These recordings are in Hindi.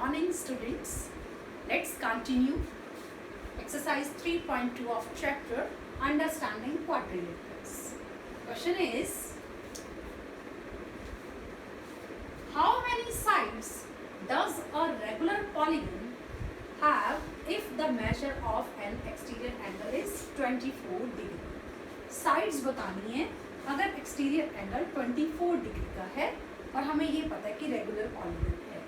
morning, students. Let's continue exercise 3.2 of chapter Understanding Quadrilaterals. Question is, how many sides does a regular polygon have if the measure of an exterior angle is 24 degree? Sides बतानी है अगर एक्सटीरियर एंगल 24 डिग्री का है और हमें ये पता है कि रेगुलर पॉलीगन है,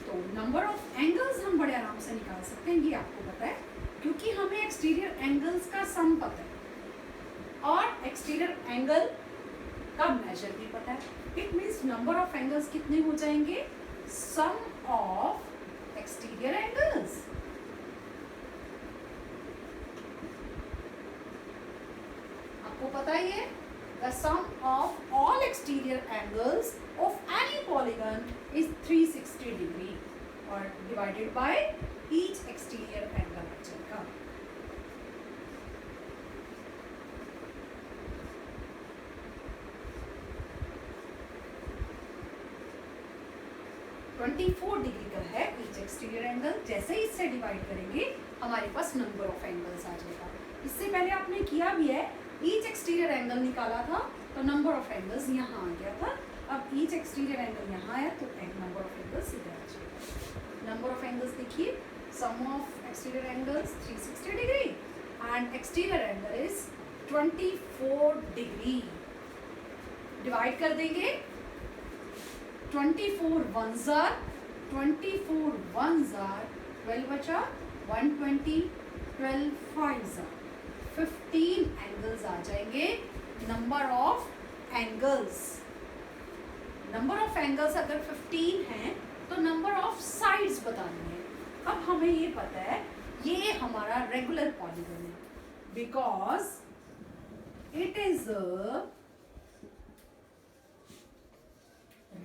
तो नंबर ऑफ एंगल्स हम बड़े आराम से निकाल सकते हैं। ये आपको पता है क्योंकि हमें एक्सटीरियर एंगल्स का सम पता है और एक्सटीरियर एंगल का मेजर भी पता है। It means number of angles कितने हो जाएंगे? सम ऑफ एक्सटीरियर एंगल्स। आपको पता ही है the sum of all exterior angles of any polygon is 360 degree और divided by each exterior angle आ जाएगा। (24 डिग्री का है each exterior angle। जैसे ही इससे डिवाइड करेंगे हमारे पास नंबर ऑफ एंगल्स आ जाएगा। इससे पहले आपने किया भी है, ईच एक्सटीरियर एंगल निकाला था तो नंबर ऑफ एंगल्स यहाँ आ गया था। अब ईच एक्सटीरियर एंगल यहाँ आया तो नंबर ऑफ एंगल्स इधर आ जाएगा। नंबर ऑफ एंगल्स देखिए, sum of exterior angles 360 degree and exterior angle is 24 degree. Divide कर देंगे, 24 1s are 24 1s are 12 बचा, 120 12 5s are 15 एंगल्स आ जाएंगे। Number of angles, number of angles अगर 15 हैं तो नंबर ऑफ साइड्स बतानी है। अब हमें ये पता है ये हमारा रेगुलर पॉलीगन है because it is a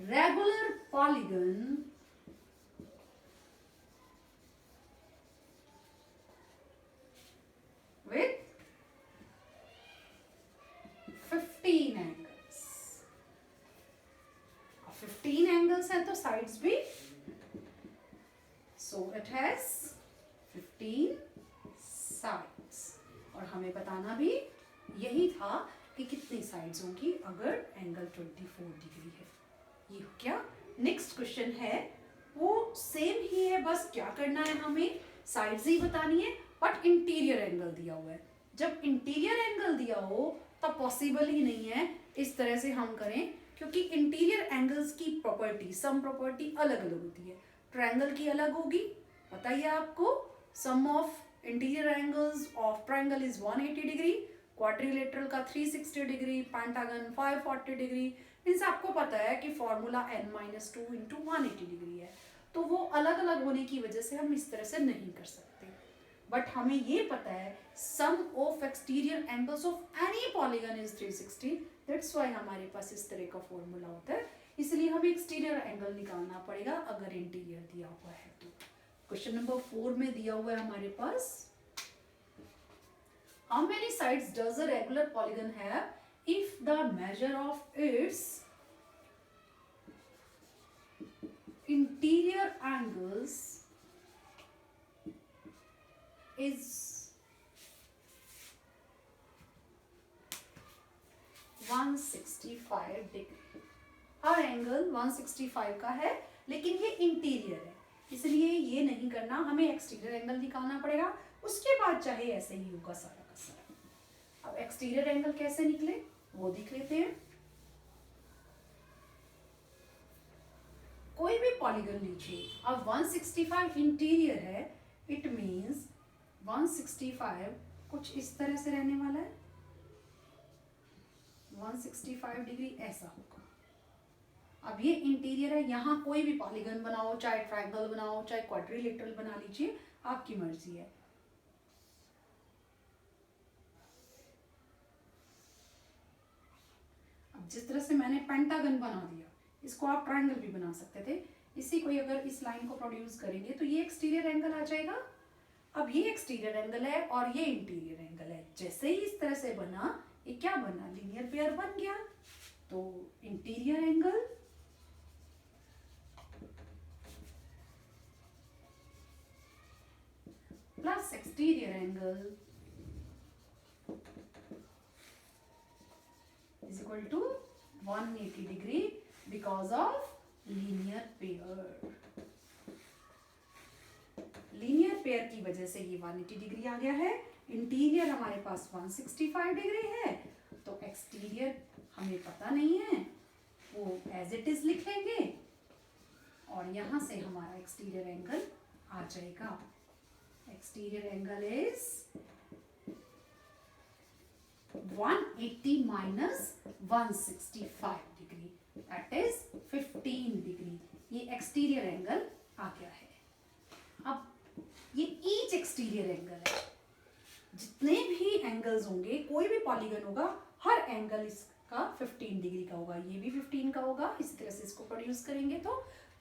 regular polygon with 15 angles. 15 angles हैं तो साइड्स भी, सो इट हैज 15 साइड्स। और हमें बताना भी यही था कि कितनी साइड्स होंगी अगर एंगल 24 डिग्री है। ये क्या नेक्स्ट क्वेश्चन है वो सेम ही है, बस क्या करना है हमें साइड्स ही बतानी है बट इंटीरियर एंगल दिया हुआ है। जब इंटीरियर एंगल दिया हो तब पॉसिबल ही नहीं है इस तरह से हम करें क्योंकि इंटीरियर एंगल्स की प्रॉपर्टी, सम प्रॉपर्टी अलग अलग होती है। ट्रायंगल की अलग होगी, पता ही है आपको, sum of interior angles of triangle is 180 degree, quadrilateral का 360 डिग्री, पेंटागन 540 डिग्री। मीन्स आपको पता है कि फॉर्मूला n-2 इंटू 180 डिग्री है, तो वो अलग अलग होने की वजह से हम इस तरह से नहीं कर सकते। बट हमें ये पता है sum of exterior angles of any polygon is 360, that's why हमारे पास इस तरह का फॉर्मूला होता है। इसलिए हमें एक्सटीरियर एंगल निकालना पड़ेगा अगर इंटीरियर दिया हुआ है तो। क्वेश्चन नंबर 4 में दिया हुआ है हमारे पास, how many sides does a regular polygon have if the measure of its interior angles is 165 degree. हर एंगल 165 का है लेकिन ये इंटीरियर है इसलिए ये नहीं करना, हमें एक्सटीरियर एंगल निकालना पड़ेगा। उसके बाद चाहे ऐसे ही होगा सारा का सारा। अब एक्सटीरियर एंगल कैसे निकले वो देख लेते हैं। कोई भी पॉलीगन लीजिए, अब 165 इंटीरियर है, इट मीन्स 165 कुछ इस तरह से रहने वाला है। 165 डिग्री ऐसा होगा। अब ये इंटीरियर है, यहाँ कोई भी पॉलीगन बनाओ, चाहे ट्रायंगल बनाओ चाहे क्वाड्रिलेटरल बना लीजिए, आपकी मर्जी है। अब जिस तरह से मैंने पेंटागन बना दिया, इसको आप ट्रायंगल भी बना सकते थे। इसी को अगर इस लाइन को प्रोड्यूस करेंगे तो ये एक्सटीरियर एंगल आ जाएगा। अब ये एक्सटीरियर एंगल है और ये इंटीरियर एंगल है, जैसे ही इस तरह से बना ये क्या बना, लीनियर पेयर बन गया। तो interior angle plus exterior angle is equal to 180 degree because of linear pair. Linear pair की वजह से ये 180 डिग्री आ गया है. इंटीरियर हमारे पास 165 डिग्री है, तो एक्सटीरियर हमें पता नहीं है, वो एज इट इज लिख लेंगे और यहां से हमारा एक्सटीरियर एंगल आ जाएगा. Exterior angle is 180 minus 165 degree, that is 15 degree. ये एक्सटीरियर एंगल आ गया है. अब ये ईच एक्सटीरियर एंगल है. जितने भी एंगल्स होंगे, कोई भी पॉलीगन होगा, हर एंगल इसका 15 डिग्री का होगा. ये भी 15 का होगा. इसी तरह से इसको प्रोड्यूस करेंगे तो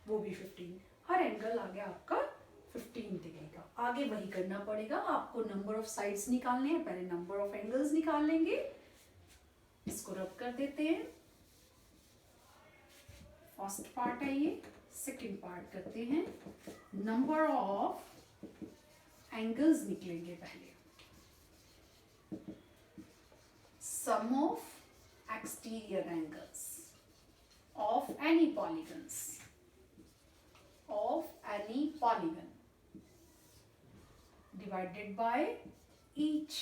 वो भी 15. हर एंगल आ गया आपका 15 डिग्री का. आगे वही करना पड़ेगा. आपको नंबर ऑफ साइड्स निकालने हैं. पहले नंबर ऑफ एंगल्स निकाल लेंगे. इसको रब कर देते हैं. फर्स्ट पार्ट है ये. सेकेंड पार्ट करते हैं. नंबर ऑफ एंगल्स निकलेंगे पहले. Sum of exterior angles of any polygons, of any polygon divided by each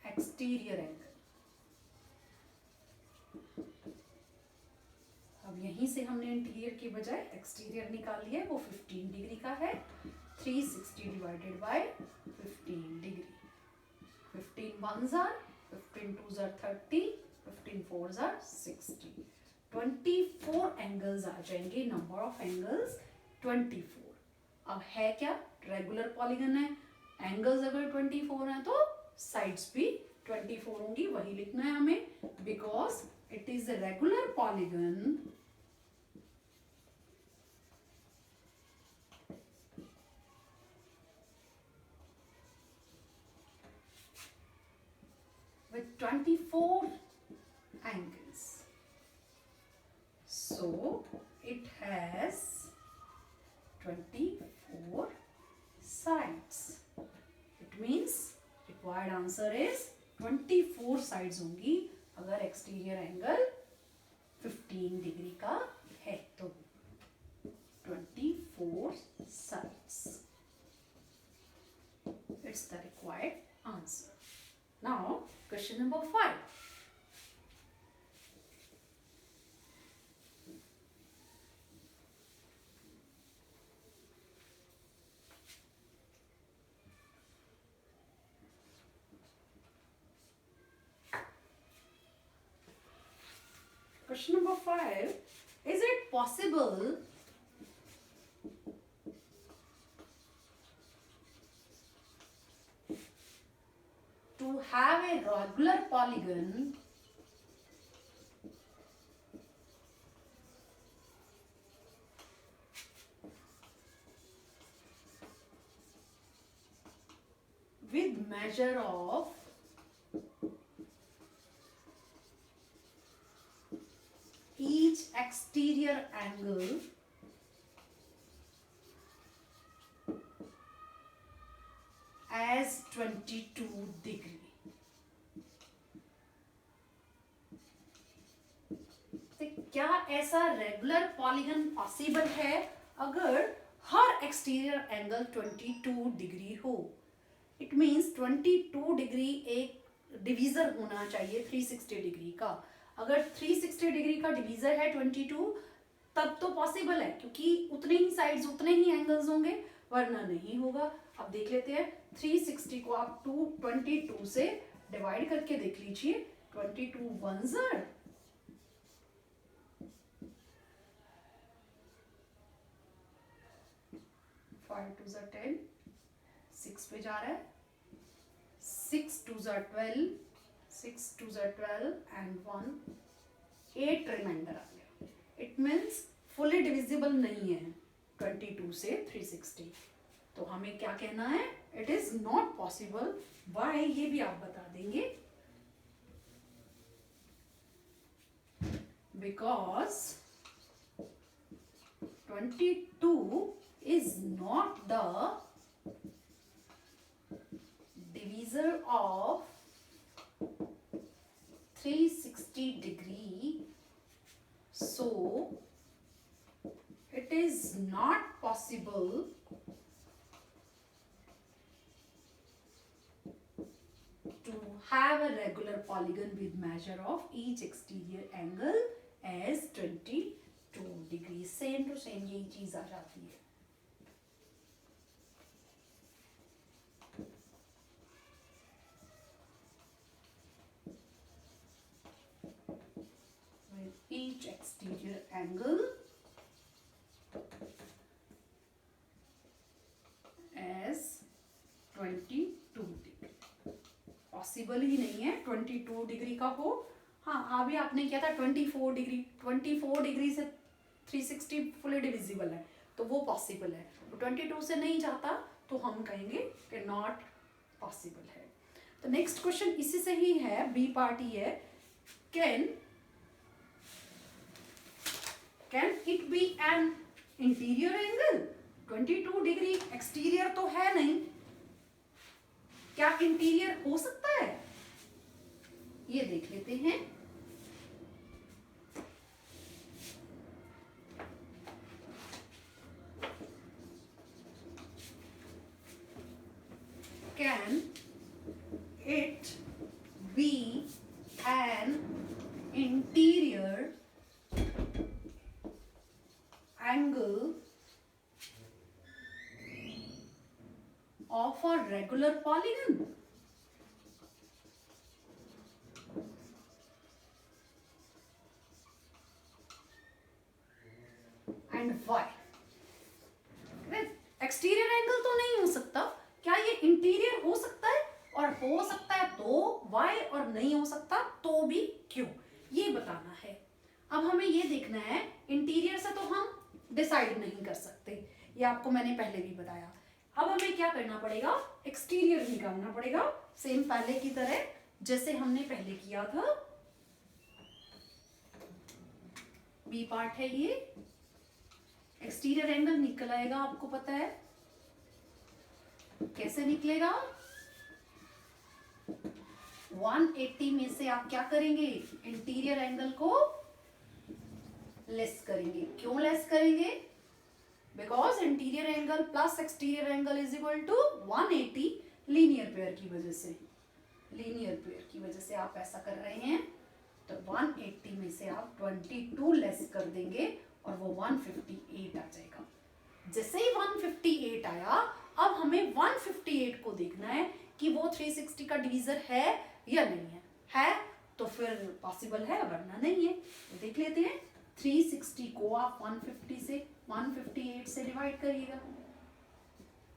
exterior angle. अब यहीं से हमने इंटीरियर की बजाय एक्सटीरियर निकाल लिया है. वो 15 डिग्री का है. 360 divided by 15 degree. 15 1s are 15 2s are 30, 15 4s are 60. 24 angles आ जाएंगे. Number of angles 24. अब है क्या? रेगुलर पॉलीगन है. एंगल्स अगर 24 हैं तो साइड्स भी 24 होंगी. वही लिखना है हमें, because it is a regular polygon with 24 angles. So it has 24 sides. It means required answer is 24 sides होंगी अगर एक्सटीरियर एंगल 15 डिग्री का है तो. 24 sides. It's the required answer. Now question number 5. Question number 5. Is it possible to have a regular polygon with measure of each exterior angle as 22 degree? तो क्या ऐसा रेगुलर पॉलीगन पॉसिबल है अगर हर एक्सटीरियर एंगल 22 डिग्री हो? इट मीन्स 22 डिग्री एक डिवीजर होना चाहिए 360 डिग्री का. अगर 360 डिग्री का डिवीजर है 22 तब तो पॉसिबल है, क्योंकि उतने ही साइड्स उतने ही एंगल्स होंगे, वरना नहीं होगा. अब देख लेते हैं. 360 को आप 22 से डिवाइड करके देख लीजिए. 22 1s are 5 2s are 10, 6 पे जा रहा है. 6 2s are 12, 6 2s are 12 and 1 8 reminder आ गया. इट मीन्स फुली डिविजिबल नहीं है 22 से 360. तो हमें क्या कहना है? It is not possible. Why ये भी आप बता देंगे. Because 22 is not the divisor of 360 degree, so it is not possible to have a regular polygon with measure of each exterior angle as 22 degree. Same to same यही चीज आ जाती है. With each exterior angle as 22 degree. Possible ही नहीं है 22 डिग्री का हो. हाँ, अभी आपने किया था 24 डिग्री. 24 डिग्री से 360 फुली डिविजिबल है, तो वो पॉसिबल है. तो 22 से नहीं जाता तो हम कहेंगे कि नॉट पॉसिबल है. तो नेक्स्ट क्वेश्चन इसी से ही है, बी पार्ट ही है. Can it be an interior angle? 22 degree exterior तो है नहीं, क्या इंटीरियर हो सकता है? ये देख लेते हैं. Can it be an interior angle of a regular polygon? And why? Exterior angle तो नहीं हो सकता, क्या ये इंटीरियर हो सकता है? और हो सकता है तो वाई, और नहीं हो सकता तो भी क्यों, ये बताना है. अब हमें ये देखना है, इंटीरियर से तो हम डिसाइड नहीं कर सकते, ये आपको मैंने पहले भी बताया. अब हमें क्या करना पड़ेगा? एक्सटीरियर निकालना पड़ेगा, सेम पहले की तरह जैसे हमने पहले किया था. बी पार्ट है ये. एक्सटीरियर एंगल निकल आएगा, आपको पता है कैसे निकलेगा. 180 में से आप क्या करेंगे? इंटीरियर एंगल को लेस करेंगे. क्यों लेस करेंगे? Because interior angle plus exterior angle is equal to 180. Linear pair की वजह से, लीनियर पेयर की वजह से आप ऐसा कर रहे हैं. तो 180 में से आप 22 लेस कर देंगे और वो 158 आ जाएगा. जैसे ही 158 आया, अब हमें 158 को देखना है कि वो 360 का डिवीजर है या नहीं है. है तो फिर पॉसिबल है, वरना नहीं है. तो देख लेते हैं. 360 को आप 158 से डिवाइड करिएगा.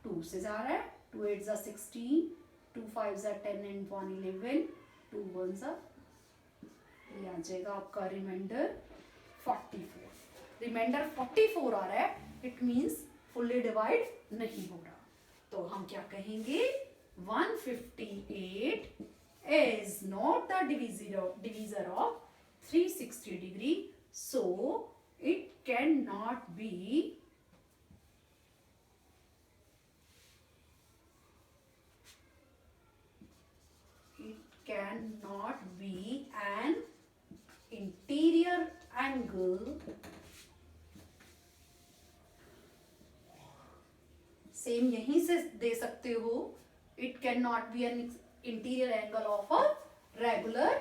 2 से जा रहा है, 2 8 जा 16, 2 5 जा 10 एंड 1 11, 2 1 जा, ये आ जाएगा आपका रिमाइंडर 44. रिमाइंडर 44 आ रहा है, इट मीन्स फुल्ली डिवाइड नहीं हो रहा. तो हम क्या कहेंगे? 158 is not the divisor of 360 degree, so it cannot be an interior angle. Same यहीं से दे सकते हो. It can not be an interior angle of a regular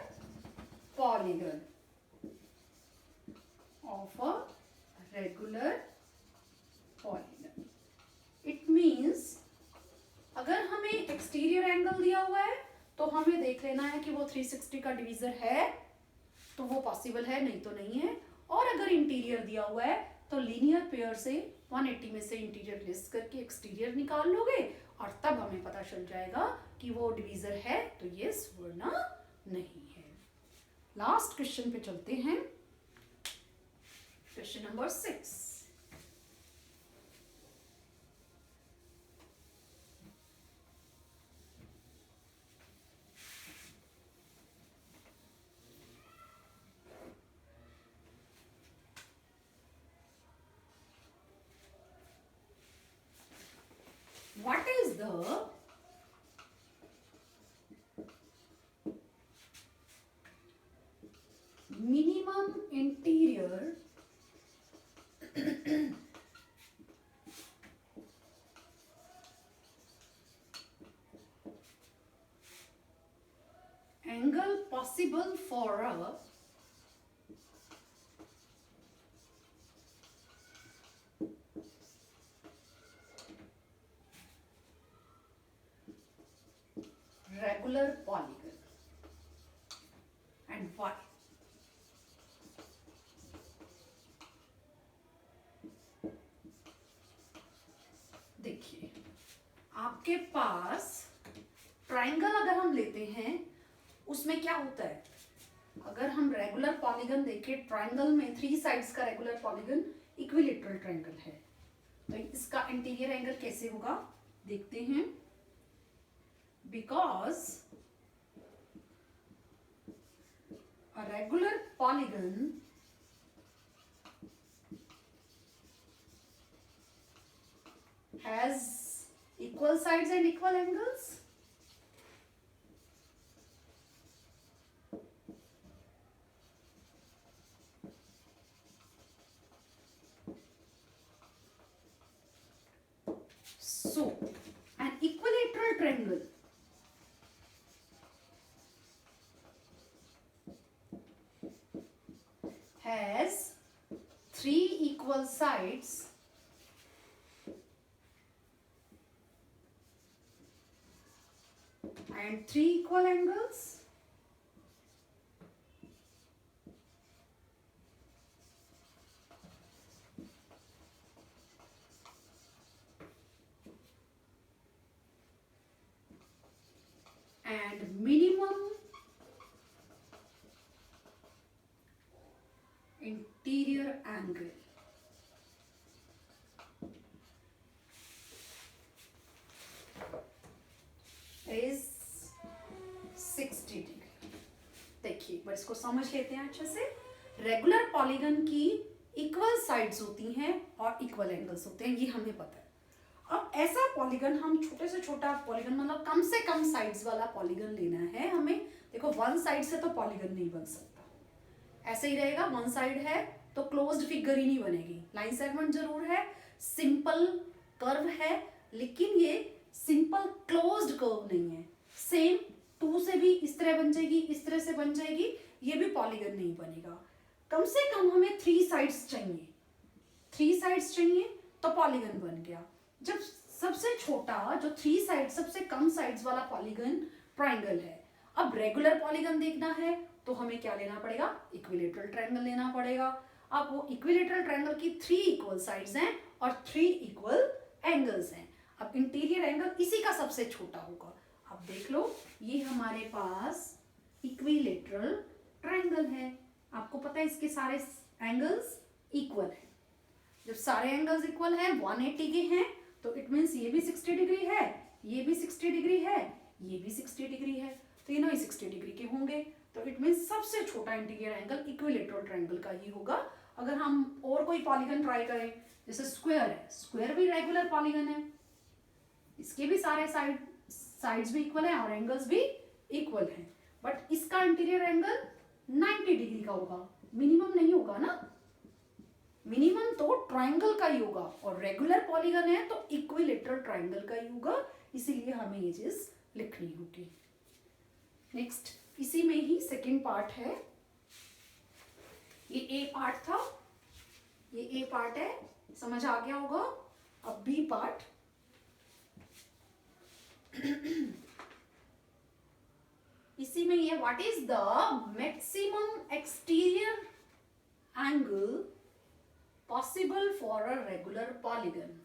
polygon. It means अगर हमें एक्सटीरियर एंगल दिया हुआ है तो हमें देख लेना है कि वो 360 का डिवीजर है तो वो पॉसिबल है, नहीं तो नहीं है. और अगर इंटीरियर दिया हुआ है तो लीनियर पेयर से 180 में से इंटीरियर लेस करके एक्सटीरियर निकाल लोगे और तब हमें पता चल जाएगा कि वो डिवीजर है तो यस वरना नहीं है. लास्ट क्वेश्चन पे चलते हैं. Question number 6. What is the possible for a regular polygon, and why? देखिए, आपके पास ट्राइंगल अगर हम लेते हैं उसमें क्या होता है, अगर हम रेगुलर पॉलीगन देखें, ट्राइंगल में 3 साइड्स का रेगुलर पॉलीगन इक्विलेटरल ट्राइंगल है, तो इसका इंटीरियर एंगल कैसे होगा देखते हैं। Because a regular polygon has equal sides and equal angles, so an equilateral triangle has 3 equal sides and 3 equal angles, and minimum interior angle is 60 degree. देखिए, पर इसको समझ लेते हैं अच्छे से। रेगुलर पॉलीगन की इक्वल साइड्स होती हैं और इक्वल एंगल्स होते हैं, ये हमें पता है। अब ऐसा पॉलीगन, हम छोटे से छोटा पॉलीगन, मतलब कम से कम साइड्स वाला पॉलीगन लेना है हमें। देखो, वन साइड से तो पॉलीगन नहीं बन सकता, ऐसे ही रहेगा। वन साइड है तो क्लोज्ड फिगर ही नहीं बनेगी, लाइन सेगमेंट जरूर है, सिंपल कर्व है, लेकिन ये सिंपल क्लोज्ड कर्व नहीं है। सेम 2 से भी इस तरह बन जाएगी, इस तरह से बन जाएगी, ये भी पॉलीगन नहीं बनेगा। कम से कम हमें 3 साइड्स चाहिए, 3 साइड्स चाहिए तो पॉलीगन बन गया। जब सबसे छोटा जो 3 साइड, सबसे कम साइड्स वाला पॉलीगन ट्राइंगल है। अब रेगुलर पॉलीगन देखना है तो हमें क्या लेना पड़ेगा, इक्विलेटरल ट्राइंगल लेना पड़ेगा। अब वो इक्विलेटरल ट्राइंगल की 3 इक्वल साइड्स हैं और 3 इक्वल एंगल्स हैं। अब इंटीरियर एंगल इसी का सबसे छोटा होगा। अब देख लो, ये हमारे पास इक्विलेटरल ट्राइंगल है, आपको पता है इसके सारे एंगल्स इक्वल हैं। जब सारे एंगल्स इक्वल हैं, 180 के हैं, तो इट मीन्स ये भी 60 डिग्री है, ये भी 60 डिग्री है, ये भी 60 डिग्री है, तीनों ही 60 डिग्री के होंगे। तो इट मीन्स सबसे छोटा इंटीरियर एंगल इक्विलेटरल ट्राइंगल का ही होगा। अगर हम और कोई पॉलीगन ट्राई करें, जैसे स्क्वायर है, स्क्वायर भी रेगुलर पॉलीगन है, इसके भी सारे साइड्स भी इक्वल है और एंगल्स भी इक्वल हैं, बट इसका इंटीरियर एंगल 90 डिग्री का होगा, मिनिमम नहीं होगा ना। मिनिमम तो ट्राइंगल का ही होगा, और रेगुलर पॉलीगन है तो इक्विलेटरल ट्राइंगल का ही होगा, इसीलिए हमें ये चीज लिखनी होगी। नेक्स्ट, इसी में ही सेकंड पार्ट है। ये ए पार्ट था, ये ए पार्ट है, समझ आ गया होगा। अब बी पार्ट, इसी में ये what is the maximum exterior angle possible for a regular polygon.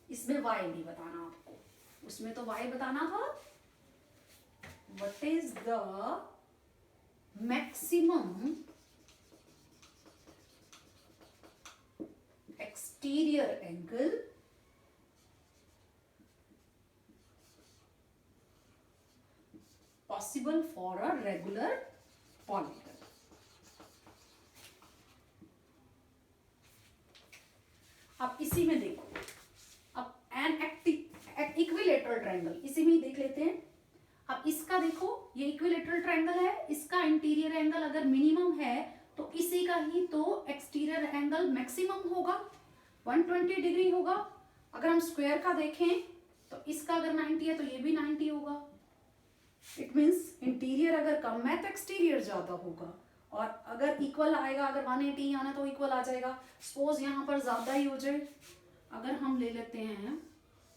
इसमें y नहीं बताना आपको, उसमें तो y बताना था। What is the maximum exterior angle possible for a regular polygon। अब इसी में देखो, अब एन इक्विलेटरल ट्राइंगल इसी में ही देख लेते हैं। अब इसका देखो, ये इक्विलेटरल ट्राइंगल है, इसका इंटीरियर एंगल अगर मिनिमम है तो इसी का ही तो एक्सटीरियर एंगल मैक्सिमम होगा, 120 डिग्री होगा। अगर हम स्क्वायर का देखें तो इसका अगर 90 है तो ये भी 90 होगा। इट मीन्स इंटीरियर अगर कम है तो एक्सटीरियर ज़्यादा होगा, और अगर इक्वल आएगा, अगर 180 आना तो इक्वल आ जाएगा। सपोज यहाँ पर ज़्यादा ही हो जाए, अगर हम ले लेते हैं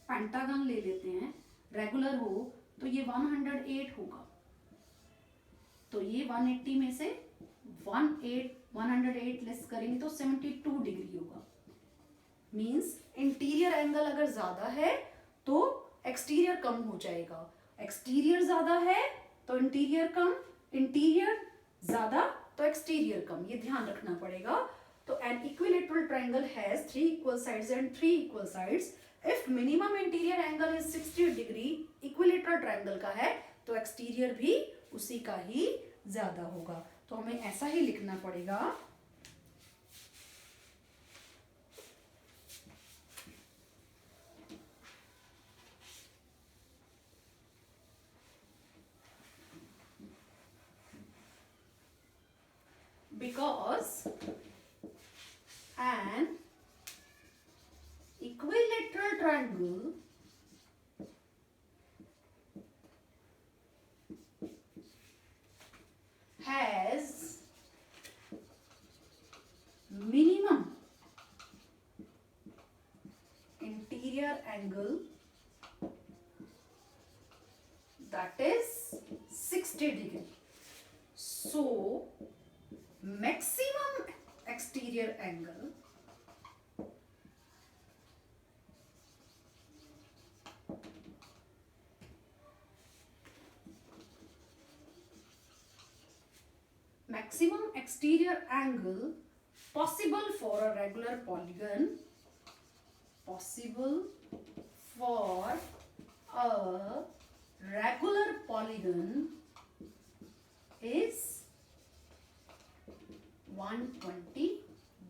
पेंटागन ले लेते हैं, रेगुलर हो तो ये 108 होगा, तो ये 180 में से 108 लेस करेंगे तो 72 डिग्री होगा। मीन्स इंटीरियर एंगल अगर ज़्यादा है तो एक्सटीरियर कम हो जाएगा, एक्सटीरियर ज़्यादा है तो इंटीरियर कम, इंटीरियर ज़्यादा तो एक्सटीरियर कम, ये ध्यान रखना पड़ेगा। तो an equilateral triangle has 3 equal sides and 3 equal sides if minimum interior angle is 60 degree, equilateral triangle का है तो एक्सटीरियर भी उसी का ही ज्यादा होगा। तो हमें ऐसा ही लिखना पड़ेगा, because an equilateral triangle has minimum interior angle that is 60 degree. So maximum exterior angle maximum exterior angle possible for a regular polygon, possible for a regular polygon is 120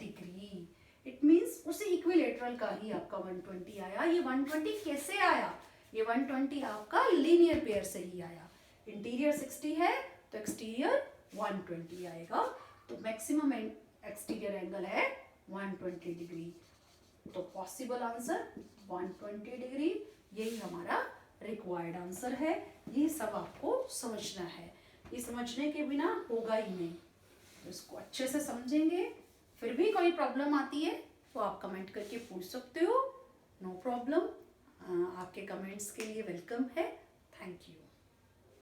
degree. It means उसी इक्विलेटरल का ही आपका 120 आया। ये 120 कैसे आया? ये 120 आपका लीनियर पेयर से ही आया। इंटीरियर 60 है तो एक्सटीरियर 120 आएगा, तो मैक्सिमम एक्सटीरियर एंगल है 120 डिग्री। तो पॉसिबल आंसर 120 डिग्री, यही हमारा रिक्वायर्ड आंसर है। ये सब आपको समझना है, ये समझने के बिना होगा ही नहीं। तो इसको अच्छे से समझेंगे, फिर भी कोई प्रॉब्लम आती है तो आप कमेंट करके पूछ सकते हो, नो प्रॉब्लम। आपके कमेंट्स के लिए वेलकम है। Thank you.